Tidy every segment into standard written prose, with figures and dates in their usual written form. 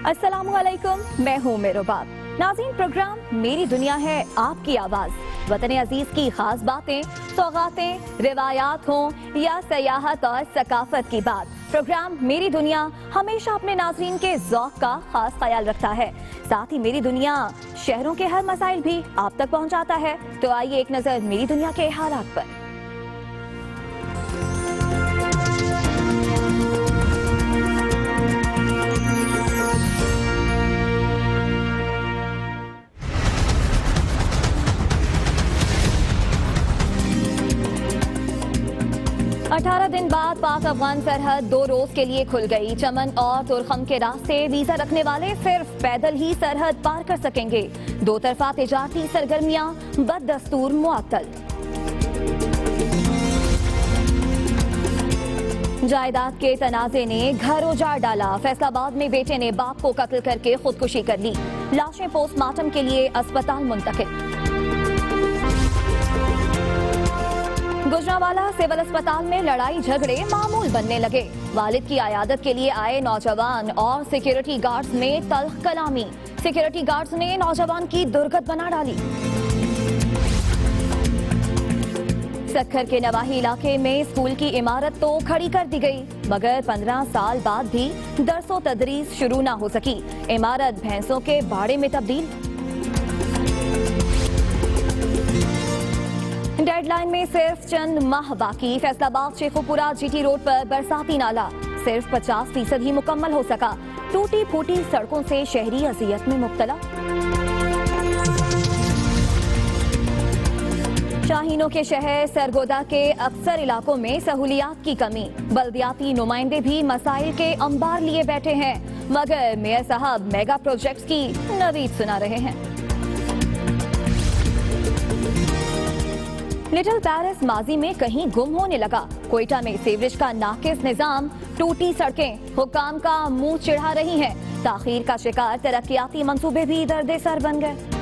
अस्सलामुअलैकुम, मैं हूँ मेहरबाब। नाज़रीन, प्रोग्राम मेरी दुनिया है आपकी आवाज़। वतन अजीज की खास बातें, सौगातें, रिवायात हों या सयाहत और सकाफत की बात, प्रोग्राम मेरी दुनिया हमेशा अपने नाज़रीन के ज़ौक़ का खास ख्याल रखता है। साथ ही मेरी दुनिया शहरों के हर मसाइल भी आप तक पहुँचाता है। तो आइए एक नज़र मेरी दुनिया के हालात पर। अठारह दिन बाद पाक अफगान सरहद 2 रोज के लिए खुल गई। चमन और तुरखम के रास्ते वीजा रखने वाले सिर्फ पैदल ही सरहद पार कर सकेंगे। दो तरफा तिजारती सरगर्मियां बददस्तूर मुअत्तल। जायदाद के तनाजे ने घर उजाड़ डाला। फैसलाबाद में बेटे ने बाप को कत्ल करके खुदकुशी कर ली। लाशें पोस्टमार्टम के लिए अस्पताल मुंतकिल। गुजरांवाला सिविल अस्पताल में लड़ाई झगड़े मामूल बनने लगे। वालिद की आयादत के लिए आए नौजवान और सिक्योरिटी गार्ड्स में तल्ख कलामी। सिक्योरिटी गार्ड्स ने नौजवान की दुर्गत बना डाली। सक्खर के नवाही इलाके में स्कूल की इमारत तो खड़ी कर दी गई, मगर 15 साल बाद भी दरसो तदरीस शुरू ना हो सकी। इमारत भैंसों के बाड़े में तब्दील। डेडलाइन में सिर्फ चंद माह बाकी। फैसलाबाद शेखुपुरा जीटी रोड पर बरसाती नाला सिर्फ 50% ही मुकम्मल हो सका। टूटी फूटी सड़कों से शहरी अजियत में मुब्तला। शाहीनों के शहर सरगोदा के अक्सर इलाकों में सहूलियात की कमी। बल्दियाती नुमाइंदे भी मसाइल के अंबार लिए बैठे हैं, मगर मेयर साहब मेगा प्रोजेक्ट्स की नवीद सुना रहे हैं। लिटिल पेरिस माजी में कहीं गुम होने लगा। कोयटा में सीवरेज का नाकिस निजाम, टूटी सड़कें हुक्काम का मुंह चिढ़ा रही हैं। ताखीर का शिकार तरक्याती मंसूबे भी दर्द सर बन गए।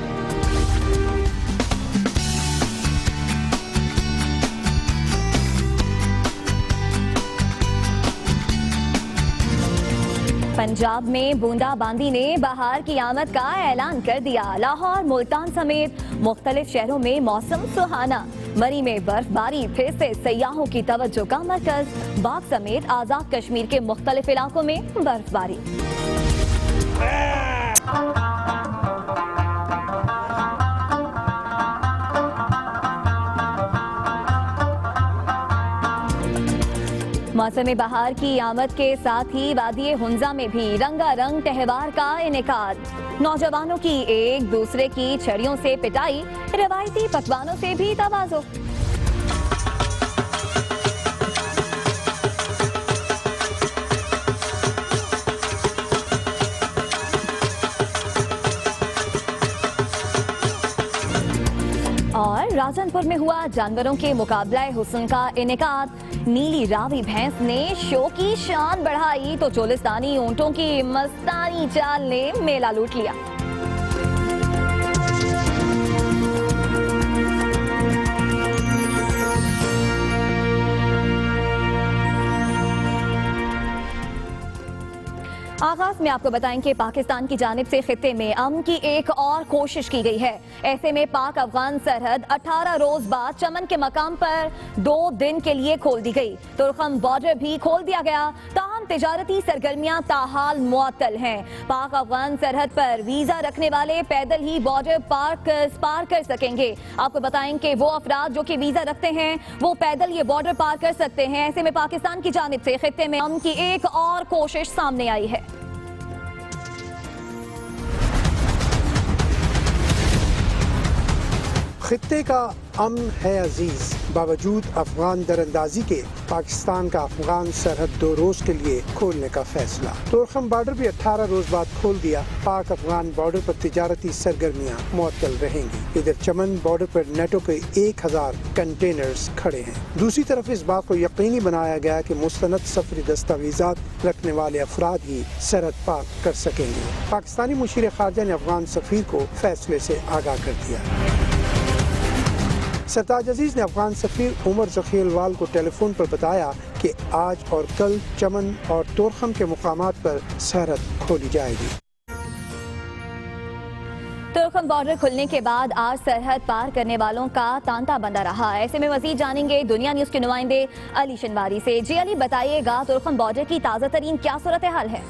पंजाब में बूंदाबांदी ने बहार की आमद का ऐलान कर दिया। लाहौर, मुल्तान समेत मुख्तलिफ शहरों में मौसम सुहाना। मरी में बर्फबारी फिर से सयाहों की तवज्जो का मरकज। बाग समेत आजाद कश्मीर के मुख्तलिफ इलाकों में बर्फबारी। मौसम बहार की आमद के साथ ही वादी हुंजा में भी रंगारंग त्योहार का इनेकाद। नौजवानों की एक दूसरे की छड़ियों से पिटाई, रवायती पकवानों से भी तवाज़ो। और राजनपुर में हुआ जानवरों के मुकाबला हुस्न का इनेकाद। नीली रावी भैंस ने शो की शान बढ़ाई तो चोलिस्तानी ऊंटों की मस्तानी चाल ने मेला लूट लिया। आगाज में आपको बताएं कि पाकिस्तान की जानिब से खित्ते में अमन की एक और कोशिश की गई है। ऐसे में पाक अफगान सरहद 18 रोज बाद चमन के मकाम पर 2 दिन के लिए खोल दी गई। तुरखम बॉर्डर भी खोल दिया गया। ताहम तिजारती सरगर्मियां ताहाल मुअत्तल हैं। पाक अफगान सरहद पर वीजा रखने वाले पैदल ही बॉर्डर पार कर सकेंगे। आपको बताएं कि वो अफराद जो कि वीजा रखते हैं वो पैदल ये बॉर्डर पार कर सकते हैं। ऐसे में पाकिस्तान की जानिब से खित्ते में अमन की एक और कोशिश सामने आई है। खित्ते का अमन है अजीज। बावजूद अफगान दरअंदाजी के पाकिस्तान का अफगान सरहद 2 रोज के लिए खोलने का फैसला। तुरखम बॉर्डर भी 18 रोज बाद खोल दिया। पाक अफगान बॉर्डर पर तिजारती सरगर्मियां मुअत्तल रहेंगी। इधर चमन बॉर्डर पर नेटो के 1000 कंटेनर्स खड़े हैं। दूसरी तरफ इस बात को यकीनी बनाया गया कि मुस्तनद सफरी दस्तावेजात रखने वाले अफराद ही सरहद पार कर सकेंगे। पाकिस्तानी मुशीर खारजा ने अफगान सफीर को फैसले से आगाह कर दिया। सरताज अजीज ने अफगान सफीर उमर जखीलवाल को टेलीफोन पर बताया कि आज और कल चमन और तोरखम के मुकामात पर सरहद खोली जाएगी। तुर्कम बॉर्डर खुलने के बाद आज सरहद पार करने वालों का तांता बंधा रहा। ऐसे में मजीद जानेंगे दुनिया न्यूज के नुमाइंदे अली शनवारी से। जी अली, बताइएगा तुर्कम बॉर्डर की ताज़ा तरीन क्या सूरत हाल है?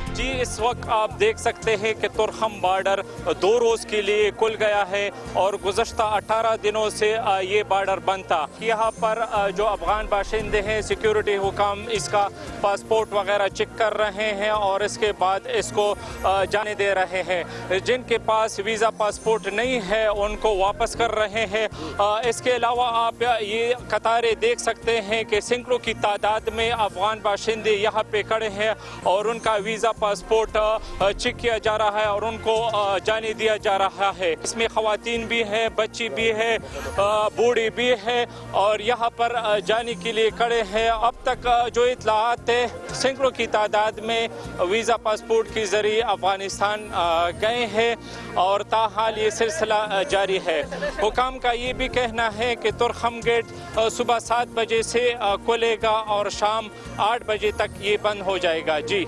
जी, इस वक्त आप देख सकते हैं कि तुर्कम बॉर्डर 2 रोज़ के लिए खुल गया है और गुज़श्ता 18 दिनों से ये बॉर्डर बंद था। यहाँ पर जो अफगान बाशिंदे हैं, सिक्योरिटी हुकाम इसका पासपोर्ट वगैरह चेक कर रहे हैं और इसके बाद इसको जाने दे रहे हैं। जिनके पास वीज़ा पासपोर्ट नहीं है उनको वापस कर रहे हैं। इसके अलावा आप ये कतारें देख सकते हैं कि सैकड़ों की तादाद में अफगान बाशिंदे यहाँ पे खड़े हैं और उनका वीज़ा पासपोर्ट चेक किया जा रहा है और उनको जाने दिया जा रहा है। इसमें खवातीन भी हैं, बच्ची भी है, बूढ़ी भी है और यहाँ पर जाने के लिए खड़े हैं। अब तक जो इत्तलात है, सैकड़ों की तादाद में वीज़ा पासपोर्ट के जरिए अफगानिस्तान गए हैं और ताहाल ये सिलसिला जारी है। हुकाम का ये भी कहना है कि तुर्कम गेट सुबह 7 बजे से खुलेगा और शाम 8 बजे तक ये बंद हो जाएगा। जी,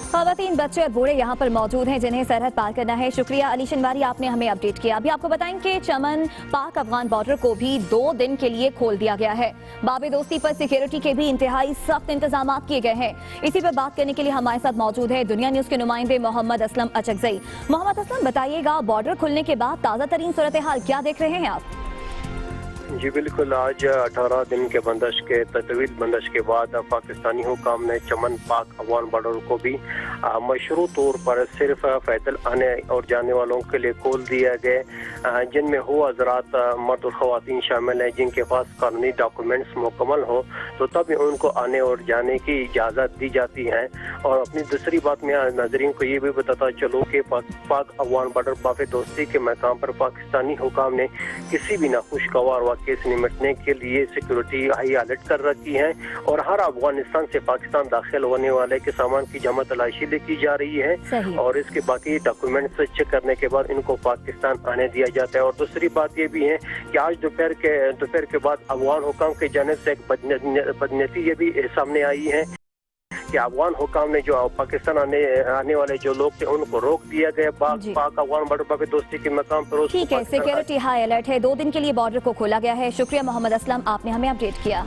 खवातीन, बच्चे और बूढ़े यहाँ पर मौजूद हैं जिन्हें सरहद पार करना है। शुक्रिया अली शनवारी, आपने हमें अपडेट किया। अभी आपको बताएं कि चमन पाक अफगान बॉर्डर को भी 2 दिन के लिए खोल दिया गया है। बाबे दोस्ती पर सिक्योरिटी के भी इंतहाई सख्त इंतजाम किए गए हैं। इसी पर बात करने के लिए हमारे साथ मौजूद है दुनिया न्यूज के नुमाइंदे मोहम्मद असलम अचकजई। मोहम्मद असलम, बताइएगा बॉर्डर खुलने के बाद ताज़ा तरीन सूरत हाल क्या देख रहे हैं आप? जी बिल्कुल, आज 18 दिन के बंदिश के तवील बंदिश के बाद पाकिस्तानी हुकाम ने चमन पाक अफगान बॉर्डर को भी मशरू तौर पर सिर्फ पैदल आने और जाने वालों के लिए खोल दिया गया, जिनमें वो हजरात मर्द और ख़वातीन शामिल हैं जिनके पास कानूनी डॉक्यूमेंट्स मुकम्मल हो तो तब उनको आने और जाने की इजाज़त दी जाती है। और अपनी दूसरी बात में नाज़रीन को ये भी बताता चलो कि पाक अफगान बॉर्डर बाबे दोस्ती के मकाम पर पाकिस्तानी हुकाम ने किसी भी नाखुशगवार वाक़े से निपटने के लिए सिक्योरिटी हाई अलर्ट कर रखी है और हर अफगानिस्तान से पाकिस्तान दाखिल होने वाले के सामान की जमा तलाशी की जा रही है और इसके बाकी डॉक्यूमेंट्स चेक करने के बाद इनको पाकिस्तान आने दिया जाता है। और दूसरी बात ये भी है कि आज दोपहर के बाद अफगान हुकाम की जानिब से एक बदनीयती ये भी सामने आई है कि अफगान हुकाम ने जो पाकिस्तान आने वाले जो लोग थे उनको रोक दिया गया पाक अफगान बॉर्डर पर दोस्ती के मकाम पर। ठीक है, सिक्योरिटी हाई अलर्ट है, 2 दिन के लिए बॉर्डर को खोला गया है। शुक्रिया मोहम्मद असलम, आपने हमें अपडेट किया।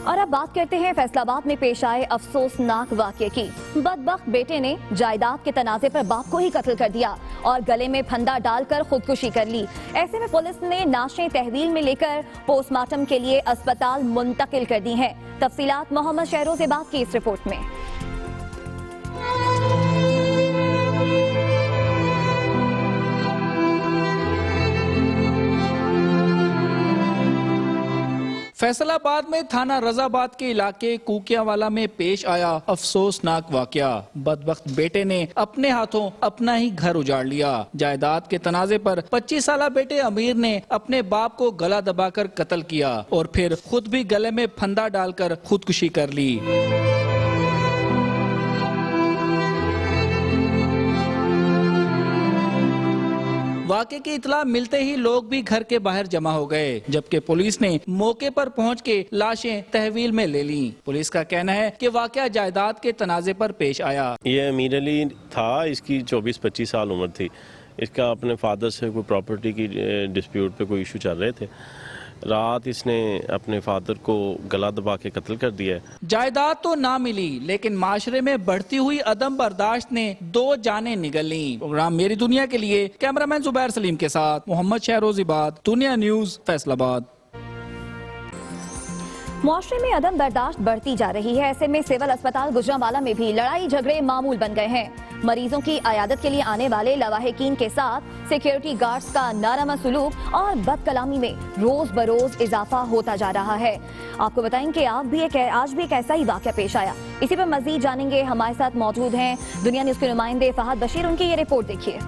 और अब बात करते हैं फैसलाबाद में पेश आए अफसोसनाक वाकये की। बदबख्त बेटे ने जायदाद के तनाजे पर बाप को ही कत्ल कर दिया और गले में फंदा डालकर खुदकुशी कर ली। ऐसे में पुलिस ने नाशें तहवील में लेकर पोस्टमार्टम के लिए अस्पताल मुंतकिल कर दी हैं। तफसीलात मोहम्मद शहरों से बात की इस रिपोर्ट में। फैसलाबाद में थाना रजाबाद के इलाके कुकियावाला में पेश आया अफसोसनाक वाकया। बदबख्त बेटे ने अपने हाथों अपना ही घर उजाड़ लिया। जायदाद के तनाजे पर 25 साला बेटे अमीर ने अपने बाप को गला दबाकर कत्ल किया और फिर खुद भी गले में फंदा डालकर खुदकुशी कर ली। वाक़े की इतला मिलते ही लोग भी घर के बाहर जमा हो गए, जबकि पुलिस ने मौके पर पहुंच के लाशें तहवील में ले लीं। पुलिस का कहना है कि वाक़या जायदाद के तनाजे पर पेश आया। ये अमीर अली था, इसकी 24-25 साल उम्र थी। इसका अपने फादर से कोई प्रॉपर्टी की डिस्प्यूट पे कोई इशू चल रहे थे। रात इसने अपने फादर को गला दबा के कत्ल कर दिया। जायदाद तो ना मिली, लेकिन माशरे में बढ़ती हुई अदम बर्दाश्त ने 2 जानें निगल ली। प्रोग्राम मेरी दुनिया के लिए कैमरामैन जुबैर सलीम के साथ मोहम्मद शहरोज़िबाद, दुनिया न्यूज, फैसलाबाद। मुआशरे में अदम बर्दाश्त बढ़ती जा रही है। ऐसे में सिविल अस्पताल गुजरांवाला में भी लड़ाई झगड़े मामूल बन गए हैं। मरीजों की अयादत के लिए आने वाले लवाहिकीन के साथ सिक्योरिटी गार्ड्स का नारामा सुलूक और बदकलामी में रोज बरोज इजाफा होता जा रहा है। आपको बताएं कि आज भी एक ऐसा ही वाकया पेश आया। इसी पर मजीद जानेंगे, हमारे साथ मौजूद हैं दुनिया न्यूज के नुमाइंदे फहद बशीर। उनकी ये रिपोर्ट देखिए।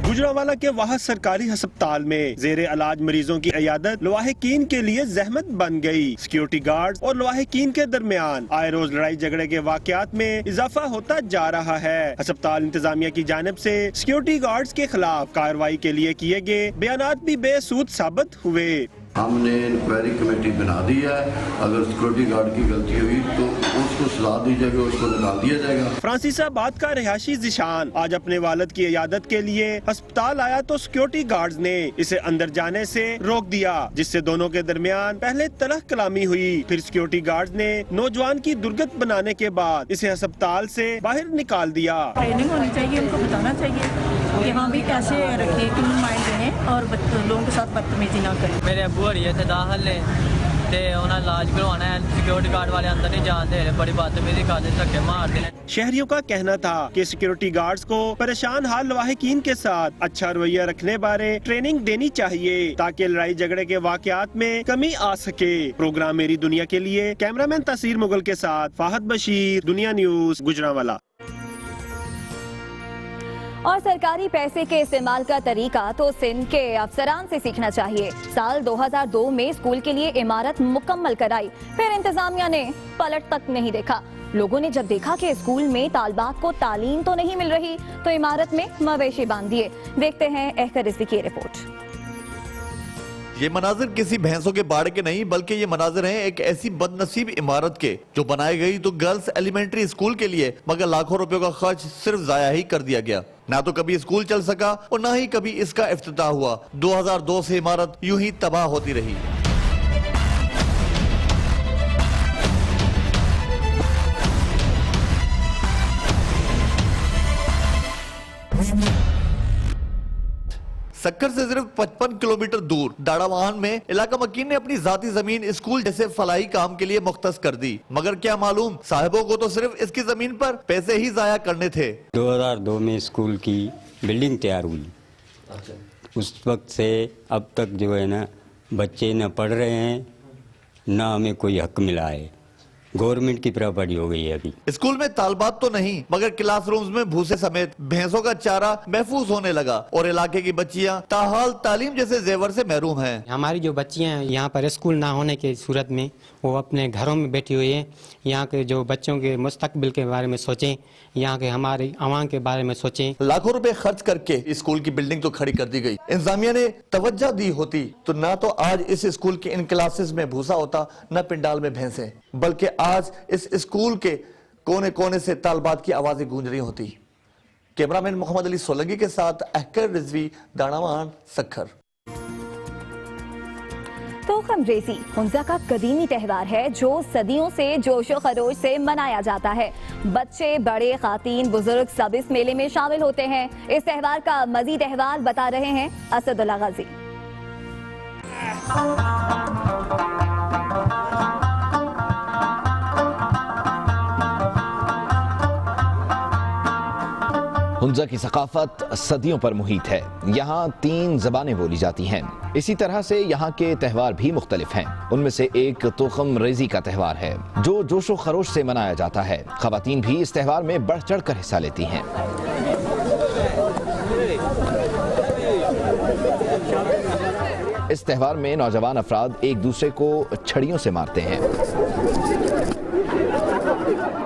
गुजरांवाला के वाहद सरकारी अस्पताल में जेरे इलाज मरीजों की इयादत लवाहिकीन के लिए जहमत बन गई। सिक्योरिटी गार्ड्स और लवाहिकीन के दरमियान आए रोज लड़ाई झगड़े के वाकयात में इजाफा होता जा रहा है। अस्पताल इंतजामिया की जानिब से सिक्योरिटी गार्ड्स के खिलाफ कार्रवाई के लिए किए गए बयानात भी बेसूद साबित हुए। हमने इंक्वायरी कमेटी बना दी है, अगर सिक्योरिटी गार्ड की गलती हुई तो उसको सलाह दी जाएगी, उसको निकाल दिया जाएगा। फ्रांसिसाबाद का रिहायशी जिशान आज अपने वालिद की इयादत के लिए अस्पताल आया तो सिक्योरिटी गार्ड्स ने इसे अंदर जाने से रोक दिया, जिससे दोनों के दरमियान पहले तलह कलामी हुई। फिर सिक्योरिटी गार्ड्स ने नौजवान की दुर्गत बनाने के बाद इसे अस्पताल से बाहर निकाल दिया। ट्रेनिंग होनी चाहिए, उनको बताना चाहिए कि हाँ भी कैसे रखे, क्लीन माइंड रहें और लोगों के साथ बदतमीजी ना करें। मेरे अबू हरी थे दाखिल ने ते उन्हें इलाज करवाना है, सिक्योरिटी गार्ड वाले अंदर नहीं जान दे रहे, बड़ी बदतमीजी करते, धक्के मारते हैं। शहरियों का कहना था कि सिक्योरिटी गार्ड्स को परेशान हाल लवाहिकीन के साथ अच्छा रवैया रखने बारे ट्रेनिंग देनी चाहिए ताकि लड़ाई झगड़े के वाकयात में कमी आ सके। प्रोग्राम मेरी दुनिया के लिए कैमरामैन तसीर मुगल के साथ फाहद बशीर, दुनिया न्यूज, गुजरांवाला। और सरकारी पैसे के इस्तेमाल का तरीका तो सिंध के अफसरान से सीखना चाहिए। साल 2002 में स्कूल के लिए इमारत मुकम्मल कराई, फिर इंतजामिया ने पलट तक नहीं देखा। लोगों ने जब देखा कि स्कूल में तालबात को तालीम तो नहीं मिल रही तो इमारत में मवेशी बांध दिए। देखते हैं अहकर रिजवी की रिपोर्ट। ये मनाजिर किसी भैंसों के बाड़े के नहीं, बल्कि ये मनाजिर हैं एक ऐसी बदनसीब इमारत के जो बनाई गई तो गर्ल्स एलिमेंट्री स्कूल के लिए, मगर लाखों रुपयों का खर्च सिर्फ जाया ही कर दिया गया। ना तो कभी स्कूल चल सका और ना ही कभी इसका इफ्तिताह हुआ। 2002 से इमारत यूं ही तबाह होती रही। सक्कर से सिर्फ 55 किलोमीटर दूर दाड़ावाहन में इलाका मकीन ने अपनी जाती जमीन स्कूल जैसे फलाही काम के लिए मुख्तस कर दी, मगर क्या मालूम साहिबों को तो सिर्फ इसकी जमीन पर पैसे ही जाया करने थे। 2002 में स्कूल की बिल्डिंग तैयार हुई। उस वक्त से अब तक जो है ना बच्चे न पढ़ रहे हैं, ना हमें कोई हक मिला है। गवर्नमेंट की प्रॉपर्टी हो गई है अभी। स्कूल में तालबात तो नहीं, मगर क्लासरूम्स में भूसे समेत भैंसों का चारा महफूज होने लगा और इलाके की बच्चियां ताहाल तालीम जैसे जेवर से महरूम हैं। हमारी जो बच्चियां हैं यहाँ पर स्कूल ना होने की सूरत में वो अपने घरों में बैठी हुई हैं। यहाँ के जो बच्चों के मुस्तकबिल के बारे में सोचें, यहाँ के हमारे अवाम के बारे में सोचें। लाखों रुपए खर्च करके स्कूल की बिल्डिंग तो खड़ी कर दी गई। इंतजामिया ने तवज्जो दी होती तो ना तो आज इस स्कूल के इन क्लासेस में भूसा होता, न पिंडाल में भैंसे, बल्कि आज इस स्कूल के कोने कोने से तालबात की आवाजें गूंज रही होती। कैमरामैन मोहम्मद अली सोलंकी के साथ अहकर रिजवी, दाड़ावान, सक्खर। तोखम रेज़ी हुंजा का कदीमी त्यौहार है जो सदियों से जोशो खरोश से मनाया जाता है। बच्चे, बड़े, खातीन, बुजुर्ग सब इस मेले में शामिल होते हैं। इस त्यौहार का मजीद अहवाल बता रहे हैं असदुल्ला गाजी। हुंजा की सकाफत सदियों पर मुहित है। यहाँ 3 ज़बानें बोली जाती हैं। इसी तरह से यहाँ के त्यौहार भी मुख्तलिफ हैं। उनमें से एक तोखम रेज़ी का त्यौहार है जो जोशो खरोश से मनाया जाता है। ख़वातीन भी इस त्यौहार में बढ़ चढ़ कर हिस्सा लेती हैं। इस त्यौहार में नौजवान अफराद एक दूसरे को छड़ियों से मारते हैं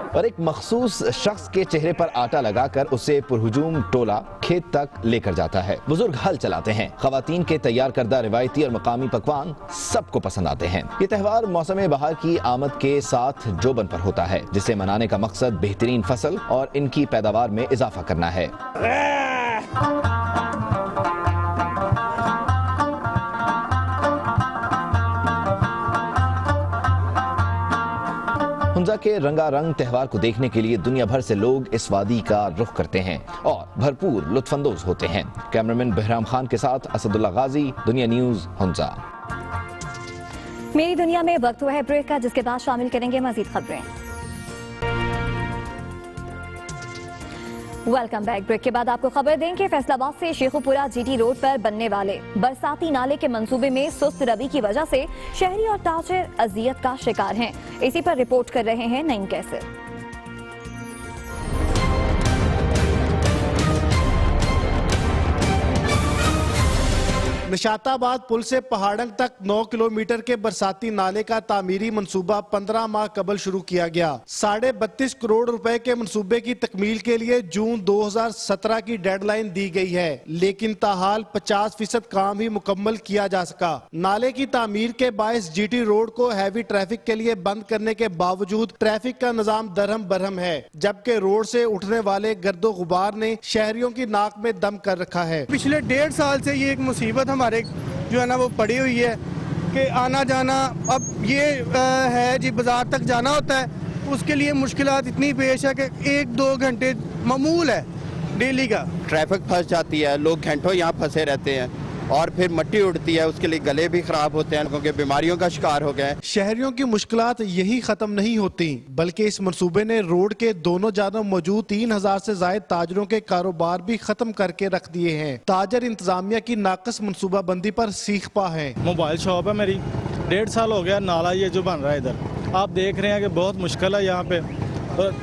और एक मखसूस शख्स के चेहरे पर आटा लगाकर उसे पुरहुजूम टोला खेत तक लेकर जाता है। बुजुर्ग हल चलाते हैं। खवातीन के तैयार करदा रिवायती और मकामी पकवान सबको पसंद आते हैं। ये त्यौहार मौसम बहार की आमद के साथ जोबन पर होता है, जिसे मनाने का मकसद बेहतरीन फसल और इनकी पैदावार में इजाफा करना है। हुंजा के रंगारंग त्यौहार को देखने के लिए दुनिया भर से लोग इस वादी का रुख करते हैं और भरपूर लुत्फानंदोज होते हैं। कैमरामैन बहराम खान के साथ असदुल्ला गाजी, दुनिया न्यूज, हुंजा। मेरी दुनिया में वक्त हुआ है ब्रेक का, जिसके बाद शामिल करेंगे मजीद खबरें। Welcome back. ब्रेक के बाद आपको खबर दें कि फैसलाबाद से शेखुपुरा जीटी रोड पर बनने वाले बरसाती नाले के मंसूबे में सुस्त रवि की वजह से शहरी और ताजिर अजियत का शिकार हैं। इसी पर रिपोर्ट कर रहे हैं नईम कैसर। निशाताबाद पुल से पहाड़ंग तक 9 किलोमीटर के बरसाती नाले का तामीरी मंसूबा 15 माह कबल शुरू किया गया। 32.5 करोड़ रुपए के मंसूबे की तकमील के लिए जून 2017 की डेडलाइन दी गई है, लेकिन ताहाल 50% काम ही मुकम्मल किया जा सका। नाले की तामीर के बायस जीटी रोड को हैवी ट्रैफिक के लिए बंद करने के बावजूद ट्रैफिक का निजाम दरहम बरहम है, जबकि रोड से उठने वाले गर्दो गुबार ने शहरियों की नाक में दम कर रखा है। पिछले 1.5 साल से ये एक मुसीबत हमारे जो है ना वो पड़ी हुई है कि आना जाना, अब ये है जी बाजार तक जाना होता है, उसके लिए मुश्किलात इतनी पेश है कि 1-2 घंटे मामूल है डेली का। ट्रैफिक फंस जाती है, लोग घंटों यहाँ फंसे रहते हैं और फिर मिट्टी उड़ती है, उसके लिए गले भी खराब होते हैं, क्योंकि बीमारियों का शिकार हो गए। शहरियों की मुश्किलात यही खत्म नहीं होती, बल्कि इस मंसूबे ने रोड के दोनों जानब मौजूद 3000 से ज्यादा ताजरों के कारोबार भी खत्म करके रख दिए हैं। ताजर इंतजामिया की नाकस मंसूबा बंदी पर सीख पा है। मोबाइल शॉप है मेरी, 1.5 साल हो गया नाला ये जो बन रहा है इधर, आप देख रहे हैं कि बहुत मुश्किल है यहाँ पे।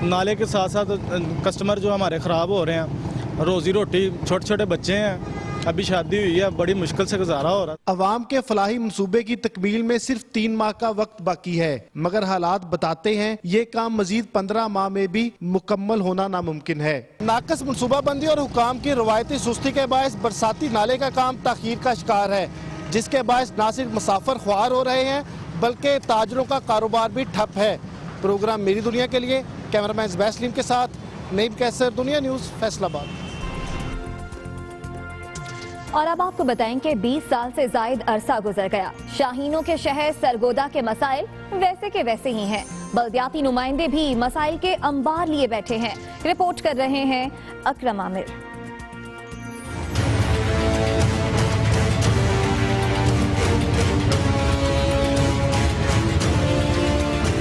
नाले के साथ साथ कस्टमर जो हमारे ख़राब हो रहे हैं, रोजी रोटी, छोटे छोटे बच्चे हैं, अभी शादी हुई है, बड़ी मुश्किल से गुजारा हो रहा है। अवाम के फलाही मंसूबे की तकमील में सिर्फ 3 माह का वक्त बाकी है, मगर हालात बताते हैं ये काम मजीद 15 माह में भी मुकम्मल होना नामुमकिन है। नाकस मंसूबा बंदी और हुकाम की रवायती सुस्ती के बायस बरसाती नाले का काम ताखीर का शिकार है, जिसके बायस न सिर्फ मुसाफिर ख्वार हो रहे हैं बल्कि ताजरों का कारोबार भी ठप है। प्रोग्राम मेरी दुनिया के लिए कैमरामैन ज़ुबैर के साथ नईम कैसर, दुनिया न्यूज़, फैसलाबाद। और अब आपको बताएं कि 20 साल से जायद अरसा गुजर गया, शाहीनों के शहर सरगोदा के मसाइल वैसे के वैसे ही हैं। बल्दियाती नुमाइंदे भी मसाइल के अंबार लिए बैठे हैं। रिपोर्ट कर रहे हैं अकरम आमिर।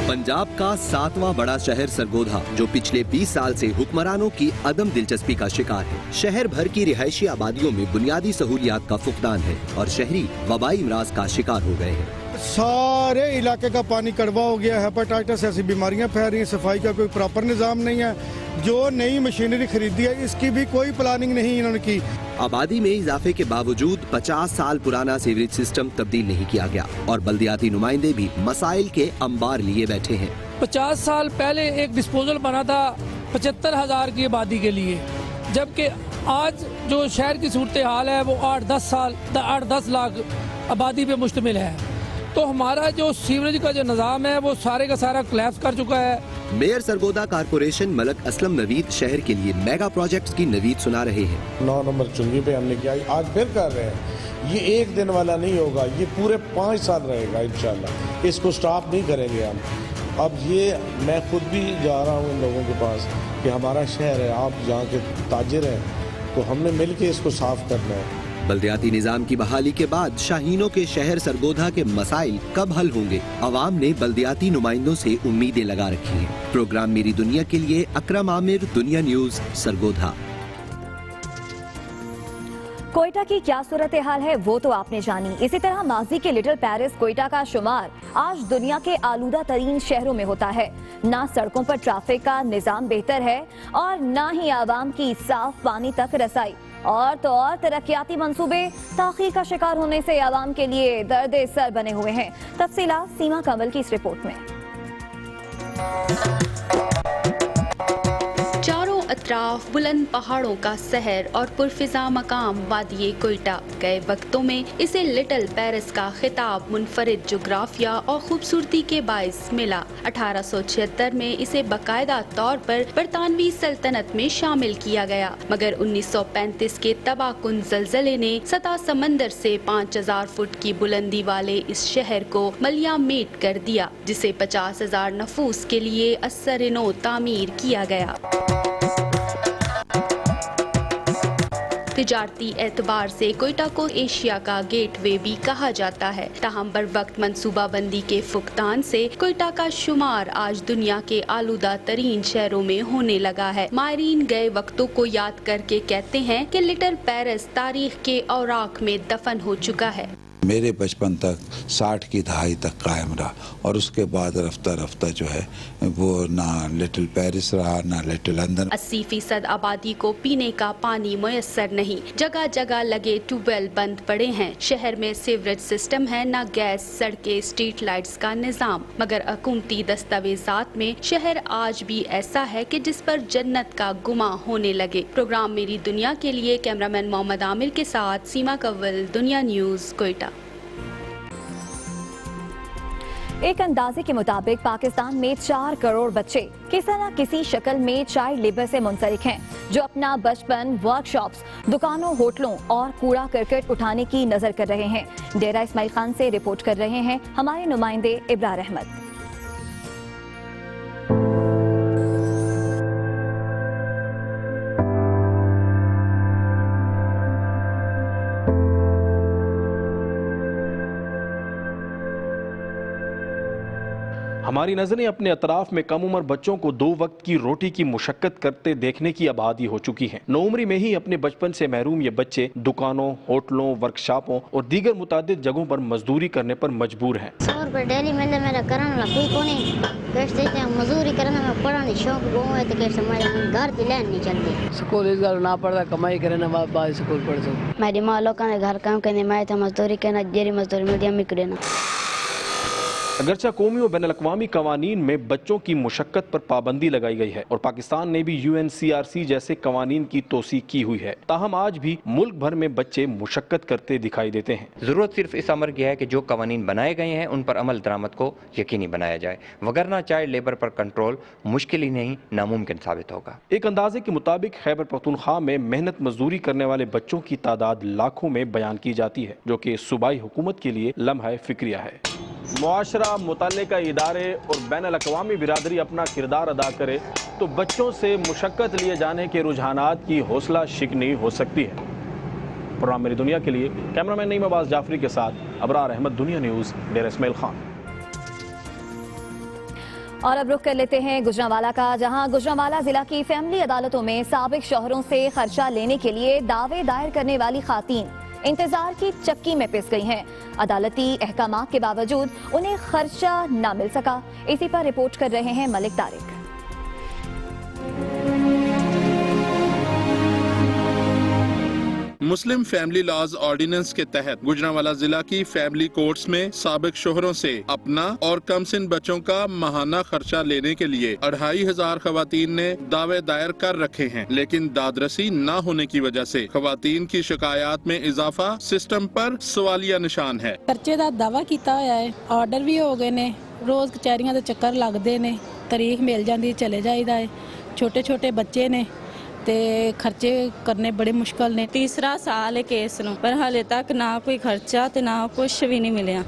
पंजाब का 7वां बड़ा शहर सरगोधा, जो पिछले 20 साल से हुक्मरानों की अदम दिलचस्पी का शिकार है। शहर भर की रिहायशी आबादियों में बुनियादी सहूलियात का फुकदान है और शहरी वबाई इमराज का शिकार हो गए हैं। सारे इलाके का पानी कड़वा हो गया, हेपेटाइटिस ऐसी बीमारियां फैल रही हैं, सफाई का कोई प्रॉपर निजाम नहीं है। जो नई मशीनरी खरीदी है इसकी भी कोई प्लानिंग नहीं इन्होंने की। आबादी में इजाफे के बावजूद 50 साल पुराना सीवरेज सिस्टम तब्दील नहीं किया गया और बल्दियाती नुमाइंदे भी मसाइल के अंबार लिए बैठे हैं। 50 साल पहले एक डिस्पोजल बना था 75,000 की आबादी के लिए, जबकि आज जो शहर की सूरत हाल है वो 8-10 लाख आबादी पे मुश्तमिल है। तो हमारा जो सीवरेज का जो निज़ाम है वो सारे का सारा कोलैप्स कर चुका है। मेयर सरगोदा कारपोरेशन मलक असलम नवीद शहर के लिए मेगा प्रोजेक्ट्स की नवीद सुना रहे हैं। 9 नंबर चुंगी पे हमने किया, आज फिर कर रहे हैं। ये एक दिन वाला नहीं होगा, ये पूरे 5 साल रहेगा इंशाल्लाह। इसको स्टॉप नहीं करेंगे हम। अब ये मैं खुद भी जा रहा हूँ इन लोगों के पास कि हमारा शहर है, आप जहाँ के ताजिर हैं, तो हमने मिल के इसको साफ करना है। बल्दियाती निजाम की बहाली के बाद शाहीनों के शहर सरगोधा के मसाइल कब हल होंगे? अवाम ने बल्दियाती नुमाइंदों से उम्मीदें लगा रखी हैं। प्रोग्राम मेरी दुनिया के लिए अकरम आमिर, दुनिया न्यूज़, सरगोधा। कोयटा की क्या सूरत हाल है वो तो आपने जानी। इसी तरह माजी के लिटिल पेरिस कोयटा का शुमार आज दुनिया के आलूदा तरीन शहरों में होता है। ना सड़कों पर ट्रैफिक का निजाम बेहतर है और ना ही आवाम की साफ पानी तक रसाई। और तो और तरक्याती मंसूबे ताखीर का शिकार होने से आवाम के लिए दर्द सर बने हुए हैं। तफसीलात सीमा कंवल की इस रिपोर्ट में। चारों अतराफ बुलंद पहाड़ों का शहर और पुरफिजा मकाम वादिये कोयटा। गए वक्तों में इसे लिटिल पेरिस का खिताब मुनफरिद जोग्राफिया और खूबसूरती के बाइस मिला। 1876 में इसे बाकायदा तौर पर बरतानवी सल्तनत में शामिल किया गया, मगर 1935 के तबाहकुन ज़लज़ले ने सतह समंदर से 5000 फुट की बुलंदी वाले इस शहर को मलियामेट कर दिया, जिसे 50,000 नफूस के लिए असर-ए-नौ तामीर किया गया। तिजारती एतबार से कोयटा को एशिया का गेटवे भी कहा जाता है। ताहम बर वक्त मनसूबाबंदी के फुकदान से कोयटा का शुमार आज दुनिया के आलूदा तरीन शहरों में होने लगा है। मायरीन गए वक्तों को याद करके कहते हैं कि लिटिल पेरिस तारीख के औराक में दफन हो चुका है। मेरे बचपन तक 60 की दहाई तक कायम रहा और उसके बाद रफ्ता रफ्ता जो है वो ना लिटिल पेरिस रहा ना लिटिल लंदन। 80% आबादी को पीने का पानी मुयस्सर नहीं, जगह जगह लगे ट्यूबवेल बंद पड़े हैं। शहर में सीवरेज सिस्टम है, न गैस, सड़कें, स्ट्रीट लाइट्स का निजाम। मगर हुकूमती दस्तावेजात में शहर आज भी ऐसा है कि जिस पर जन्नत का गुमा होने लगे। प्रोग्राम मेरी दुनिया के लिए कैमरामैन मोहम्मद आमिर के साथ सीमा कंवल, दुनिया न्यूज, कोयटा। एक अंदाजे के मुताबिक पाकिस्तान में 4 करोड़ बच्चे किसी न किसी शक्ल में चाइल्ड लेबर से मुंसलिक हैं, जो अपना बचपन वर्कशॉप्स, दुकानों, होटलों और कूड़ा करकट उठाने की नजर कर रहे हैं। डेरा इस्माइल खान से रिपोर्ट कर रहे हैं हमारे नुमाइंदे इब्रार अहमद। हमारी नजरें अपने अतराफ में कम उम्र बच्चों को 2 वक्त की रोटी की मुशक्कत करते देखने की आबादी हो चुकी है। नौउम्री में ही अपने बचपन से महरूम ये बच्चे दुकानों, होटलों, वर्कशॉपों और दीगर मुतादिद जगहों पर मजदूरी करने पर मजबूर हैं। 100 रुपए डेली मिले मेरा करने कोई कोनी कैसे मजदूरी करने में पढ़ा नहीं शौक गो है तो कैसे मेरे घर भी लेन नहीं चलती। स्कूल इस घर ना पढ़ता कमाई करे ना बाद स्कूल पढ़ जाओ। मेरी माँ लोगों ने घर काम करने में था मजदूरी करना जेरी मजदूरी मीडिया में करना। अगरचा कौमी और बैनुल-अक़वामी कवानीन में बच्चों की मुशक्कत पर पाबंदी लगाई गई है और पाकिस्तान ने भी UNCRC जैसे कवानीन की तौसीक की हुई है, ताहम आज भी मुल्क भर में बच्चे मुशक्कत करते दिखाई देते हैं। जरूरत सिर्फ इस अमर की है कि जो कवानीन बनाए गए हैं उन पर अमल दरामद को यकीनी बनाया जाए, वगरना चाइल्ड लेबर पर कंट्रोल मुश्किल ही नहीं नामुमकिन साबित होगा। एक अंदाजे के मुताबिक खैबर पख्तूनख्वा में मेहनत मजदूरी करने वाले बच्चों की तादाद लाखों में बयान की जाती है, जो कि सूबाई हुकूमत के लिए लम्हा फिक्रिया है। मुआशरा, मुतल्लिका इदारे और बैनुल-अक़वामी बिरादरी अपना किरदार अदा करे तो बच्चों से मुशक्कत लिए जाने के रुझानात की हौसला शिकनी हो सकती है। प्रोग्राम मेरी दुनिया के लिए कैमरामैन नईम अब्बास जाफरी के साथ अबरार अहमद, दुनिया न्यूज़, डेरा इस्माइल खान। और अब रुख कर लेते हैं गुजरांवाला का, जहां गुजरांवाला जिला की फैमिली अदालतों में साबिक शौहरों से खर्चा लेने के लिए दावे दायर करने वाली खातीन इंतजार की चक्की में पिस गई हैं। अदालती अहकामात के बावजूद उन्हें खर्चा न मिल सका। इसी पर रिपोर्ट कर रहे हैं Malik Tariq. Muslim family laws ordinance के तहत गुजरांवाला जिला की फैमिली कोर्ट्स में साबिक शोहरों से अपना और कमसिन बच्चों का माहाना खर्चा लेने के लिए 2500 खवातीन ने दावे दायर कर रखे हैं, लेकिन दादरसी न होने की वजह से खवातीन की शिकायत में इजाफा सिस्टम पर सवालिया निशान है। खर्चे का दावा किया होया है, ऑर्डर भी हो गए ने, रोज कचहरियां दे चक्कर लगते ने, तारीख मिल जाती चले जाइदा है। छोटे छोटे बच्चे ने ते खर्चे करने बड़े मुश्किल ने। तीसरा साल है केस नूं, पर हाले तक ना कोई खर्चा ते ना कुछ भी नहीं मिलिया।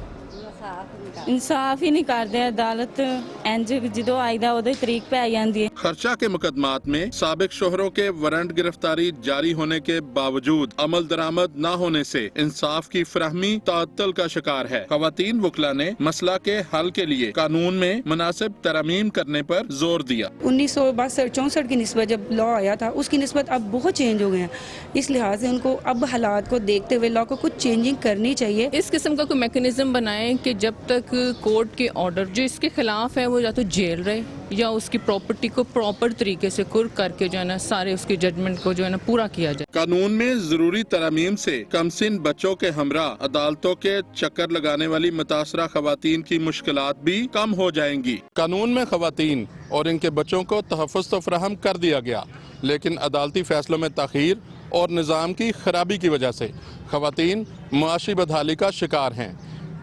इंसाफ ही नहीं करते अदालत, इंज जो आईदा उहदी तरीक पे आई जाती है। खर्चा के मुकदमात में साबिक शोहरों के वारंट गिरफ्तारी जारी होने के बावजूद अमल दरामद न होने से इंसाफ की फराहमी ताअत्तुल का शिकार है। खवातीन वकला ने मसला के हल के लिए कानून में मुनासिब तरमीम करने पर जोर दिया। 1964 की निस्बत जब लॉ आया था उसकी निस्बत अब बहुत चेंज हो गए हैं, इस लिहाज से उनको अब हालात को देखते हुए लॉ को कुछ चेंजिंग करनी चाहिए। इस किस्म का कोई मैकेनिज्म बनाए कि जब तक कोर्ट के ऑर्डर जो इसके खिलाफ है वो या तो जेल रहे या उसकी प्रॉपर्टी को प्रॉपर तरीके से कुर्क करके जो है ना सारे उसके जजमेंट को जो है ना पूरा किया जाए। कानून में जरूरी तरमीम से कमसिन बच्चों के हमरा अदालतों के चक्कर लगाने वाली मुतासरा खवातीन की मुश्किलात भी कम हो जाएंगी। कानून में खवातीन और इनके बच्चों को तहफ़्फ़ुज़ तो फराहम कर दिया गया, लेकिन अदालती फैसलों में ताख़ीर और निज़ाम की खराबी की वजह से खवातीन मुआशी बदहाली का शिकार हैं।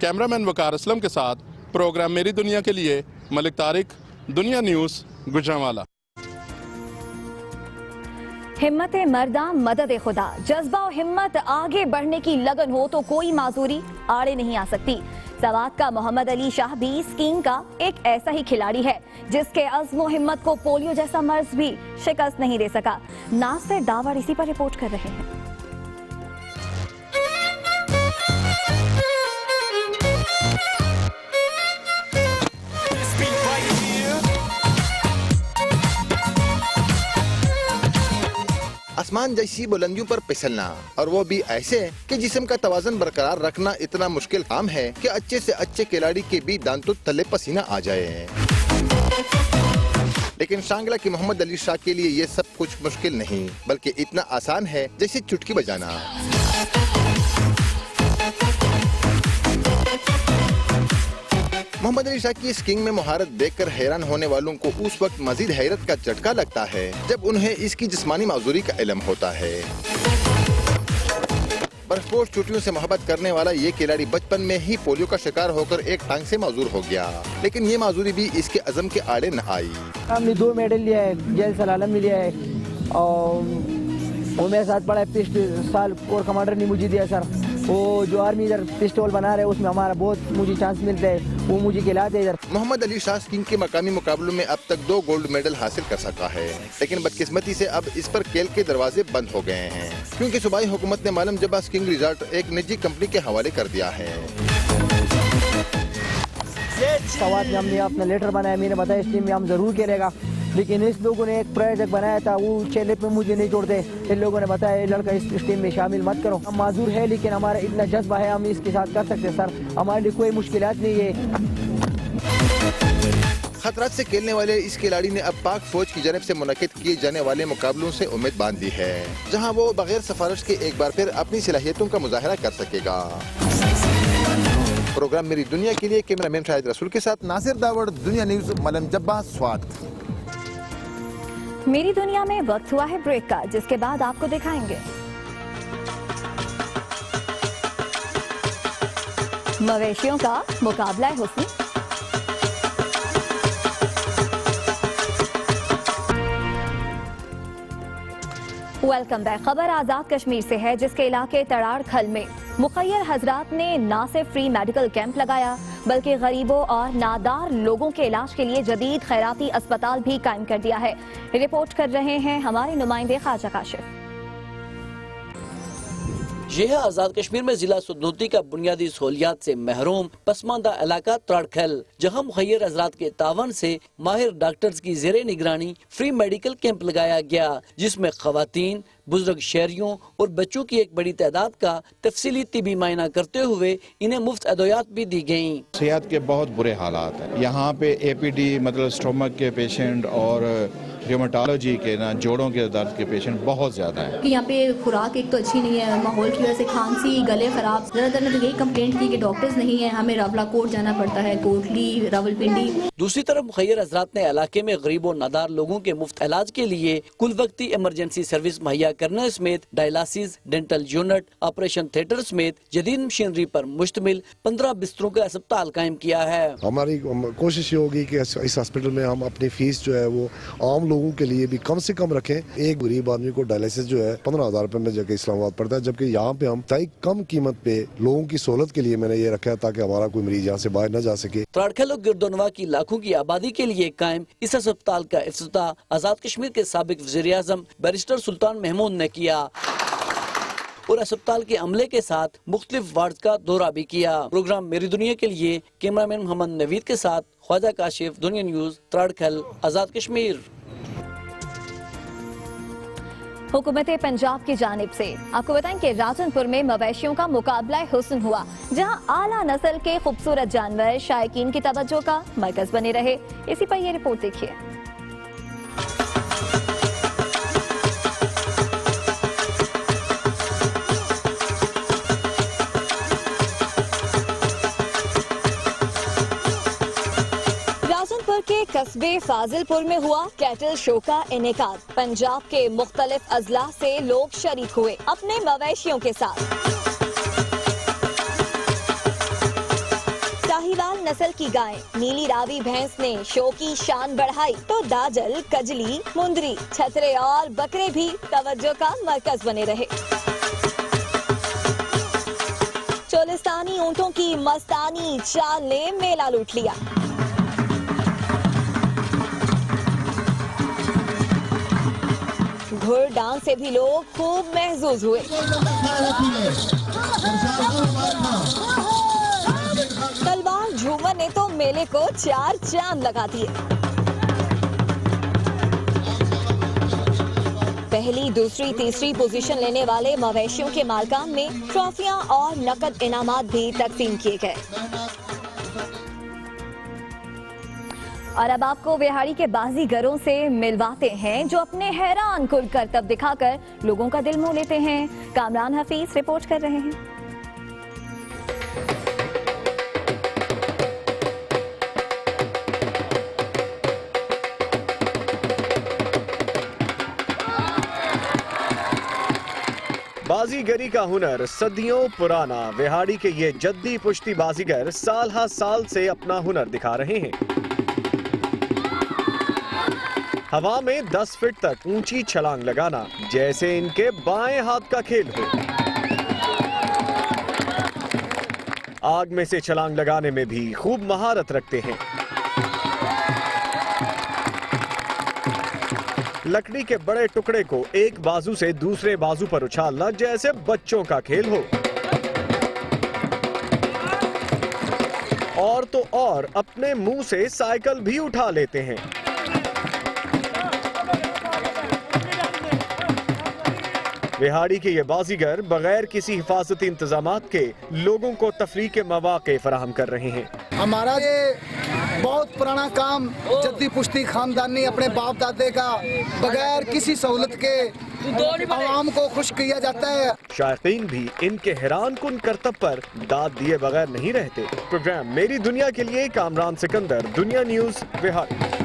कैमरामैन वकार असलम के साथ प्रोग्राम मेरी दुनिया के लिए मलिक तारिक, दुनिया न्यूज़, गुजरांवाला। हिम्मत मर्दा मदद खुदा, जज्बा और हिम्मत आगे बढ़ने की लगन हो तो कोई माजूरी आड़े नहीं आ सकती। सवात का मोहम्मद अली शाह भी स्कीइंग का एक ऐसा ही खिलाड़ी है जिसके अज़्म हिम्मत को पोलियो जैसा मर्ज भी शिकस्त नहीं दे सका। नासिर दावर इसी पर रिपोर्ट कर रहे हैं। आसमान जैसी बुलंदियों पर फिसलना, और वो भी ऐसे कि जिस्म का तवाज़ुन बरकरार रखना इतना मुश्किल काम है कि अच्छे से अच्छे खिलाड़ी के भी दांतों तले पसीना आ जाए। लेकिन शांगला के मोहम्मद अली शाह के लिए ये सब कुछ मुश्किल नहीं, बल्कि इतना आसान है जैसे चुटकी बजाना। मोहम्मद अली शाह की स्कीइंग में महारत देखकर हैरान होने वालों को उस वक्त मजीद हैरत का झटका लगता है जब उन्हें इसकी जिस्मानी माजूरी का इल्म होता है। बर्फपोश चोटियों से मोहब्बत करने वाला ये खिलाड़ी बचपन में ही पोलियो का शिकार होकर एक टांग से माजूर हो गया, लेकिन ये माजूरी भी इसके अज़म के आड़े न आई। हमने 2 मेडल लिया है, जेल सलालम भी लिया है, और वो मेरे साथ पड़ा है 5 साल कोर कमांडर ने मुझे दिया सर। वो जो आर्मी इधर पिस्टल बना रहे उसमें हमारा बहुत मुझे चांस मिलता है, वो मुझे खिलाते इधर। मोहम्मद अली शाह स्कीइंग के मकामी मुकाबलों में अब तक 2 गोल्ड मेडल हासिल कर सका है, लेकिन बदकिस्मती से अब इस पर खेल के दरवाजे बंद हो गए हैं, क्योंकि सूबाई हुकूमत ने मालूम जबा स्कीइंग रिजॉर्ट एक निजी कंपनी के हवाले कर दिया है। सवाल में हमने अपना लेटर बनाया, मैंने बताया इस टीम में हम जरूर खेलेगा, लेकिन इस लोगों ने एक प्रोजेक्ट बनाया था, वो चेलिप में मुझे नहीं छोड़ते। इन लोगों ने बताया ये लड़का इस टीम में शामिल मत करो। हम माजूर है, लेकिन हमारा इतना जज्बा है, हम इसके साथ कर सकते सर, हमारे लिए कोई मुश्किलात नहीं है। खतरात से खेलने वाले इस खिलाड़ी ने अब पाक फौज की जानिब से मुनक्किद किए जाने वाले मुकाबलों से उम्मीद बांध दी है, जहां वो बगैर सिफारिश के एक बार फिर अपनी सलाहियतों का मुजाहरा कर सकेगा। प्रोग्राम मेरी दुनिया के लिए कैमरामैन शाहिद रसूल के साथ नासिर दावड़, दुनिया न्यूज, मलम जब्बा, स्वात। मेरी दुनिया में वक्त हुआ है ब्रेक का, जिसके बाद आपको दिखाएंगे मवेशियों का मुकाबला हुस्न, वेलकम बैक। खबर आजाद कश्मीर से है, जिसके इलाके तड़ाड़ खल में मुखय्यर हजरात ने न सिर्फ फ्री मेडिकल कैंप लगाया, बल्कि गरीबों और नादार लोगों के इलाज के लिए जदीद खैराती अस्पताल भी कायम कर दिया है। रिपोर्ट कर रहे हैं हमारे नुमाइंदे ख्वाजा काशिफ। यह है आजाद कश्मीर में जिला सुदनूती का बुनियादी सहूलियात से महरूम पसमानदा इलाका तड़ाड़खल, जहाँ मुखय्यर हजरात के तावन से माहिर डॉक्टर्स की जेरे निगरानी फ्री मेडिकल कैंप लगाया गया, जिसमें खवातीन, बुजुर्ग शहरियों और बच्चों की एक बड़ी तादाद का तफसीली तिबी मायना करते हुए इन्हें मुफ्त अदवियात भी दी गयी। सेहत के बहुत बुरे हालात हैं यहाँ पे, APD मतलब स्टोमक के पेशेंट और रियोमेटोलॉजी के ना जोड़ों के दर्द के पेशेंट बहुत ज्यादा हैं। यहाँ पे खुराक एक तो अच्छी नहीं है, माहौल की वजह से खांसी, गले खराब, ज्यादातर ने तो यही कंप्लेंट की कि डॉक्टर्स नहीं है, हमें रावलाकोट जाना पड़ता है, कोटली, रावलपिंडी। दूसरी तरफ मुखय्यर हजरात ने इलाके में गरीब और नादार लोगों के मुफ्त इलाज के लिए कुल वक्ती इमरजेंसी सर्विस मुहैया करने समेत dialysis, dental unit, operation theatre समेत जदीद मशीनरी पर मुश्तमिल 15 बिस्तरों का अस्पताल कायम किया है। हमारी कोशिश ये होगी कि इस हॉस्पिटल में हम अपनी फीस जो है वो आम लोगों के लिए भी कम से कम रखें। एक गरीब आदमी को डायलिसिस जो है 15,000 रुपए में जाके इस्लामाबाद पड़ता है, जबकि यहाँ पे हम तय कम कीमत पे लोगों की सहूलत के लिए मैंने ये रखा है ताकि हमारा कोई मरीज यहाँ से बाहर न जा सके। तड़ाड़खल और गिरदोनवा की लाखों की आबादी के लिए कायम इस अस्पताल का इफ्तिताह आजाद कश्मीर के साबिक वज़ीर आज़म बैरिस्टर सुल्तान महमूद ने किया और अस्पताल के अमले के साथ मुख्तलिफ वार्ड का दौरा भी किया। प्रोग्राम मेरी दुनिया के लिए कैमरामैन मोहम्मद नवीद के साथ ख्वाजा काशिफ, दुनिया न्यूज, तड़ाड़खल, आजाद कश्मीर। हुकूमत पंजाब की जानिब से आपको बताएं कि राजनपुर में मवेशियों का मुकाबला हुस्न हुआ, जहां आला नस्ल के खूबसूरत जानवर शायकीन की तवज्जो का मरकज बने रहे। इसी पर यह रिपोर्ट देखिए। के कस्बे फाजिलपुर में हुआ कैटल शो का इनेकाद। पंजाब के मुख्तलिफ अजला से लोग शरीक हुए अपने मवेशियों के साथ। साहिवाल नस्ल की गाय नीली रावी भैंस ने शो की शान बढ़ाई, तो दाजल, कजली, मुंदरी, छतरे और बकरे भी तवज्जो का मरकज बने रहे। चोलिस्तानी ऊंटों की मस्तानी चाल ने मेला लूट लिया। घुड़ डांस से भी लोग खूब महजूज हुए। तलवार झूमर ने तो मेले को 4 चांद लगा दिए। पहली, दूसरी, तीसरी पोजीशन लेने वाले मवेशियों के मालकान में ट्रॉफियां और नकद इनामात भी तकसीम किए गए। और अब आपको बिहाड़ी के बाजीगरों से मिलवाते हैं जो अपने हैरान कुल करतब दिखाकर लोगों का दिल मोह लेते हैं। कामरान हफीज रिपोर्ट कर रहे हैं। बाजीगरी का हुनर सदियों पुराना। बिहाड़ी के ये जद्दी पुश्ती बाजीगर साल हर साल से अपना हुनर दिखा रहे हैं। हवा में 10 फीट तक ऊंची छलांग लगाना जैसे इनके बाएं हाथ का खेल हो। आग में से छलांग लगाने में भी खूब महारत रखते हैं। लकड़ी के बड़े टुकड़े को एक बाजू से दूसरे बाजू पर उछालना जैसे बच्चों का खेल हो। और तो और अपने मुंह से साइकिल भी उठा लेते हैं। बिहाड़ी के ये बाजीगर बगैर किसी हिफाजती इंतजामात के लोगों को तफरीह के मौके फराहम कर रहे हैं। हमारा ये बहुत पुराना काम जद्दी पुश्ती खानदानी अपने बाप दादे का बगैर किसी सहूलत के आवाम को खुश किया जाता है। शायकीन भी इनके हैरान कुन करतब पर दाद दिए बगैर नहीं रहते। प्रोग्राम मेरी दुनिया के लिए कामरान सिकंदर, दुनिया न्यूज, बिहार।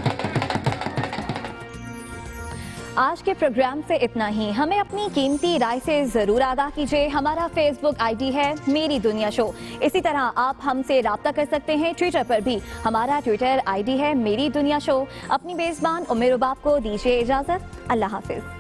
आज के प्रोग्राम से इतना ही। हमें अपनी कीमती राय से जरूर आगाह कीजिए। हमारा फेसबुक आईडी है मेरी दुनिया शो। इसी तरह आप हमसे राब्ता कर सकते हैं ट्विटर पर भी। हमारा ट्विटर आईडी है मेरी दुनिया शो। अपनी बेज़बान उम्र बाप को दीजिए इजाजत। अल्लाह हाफिज।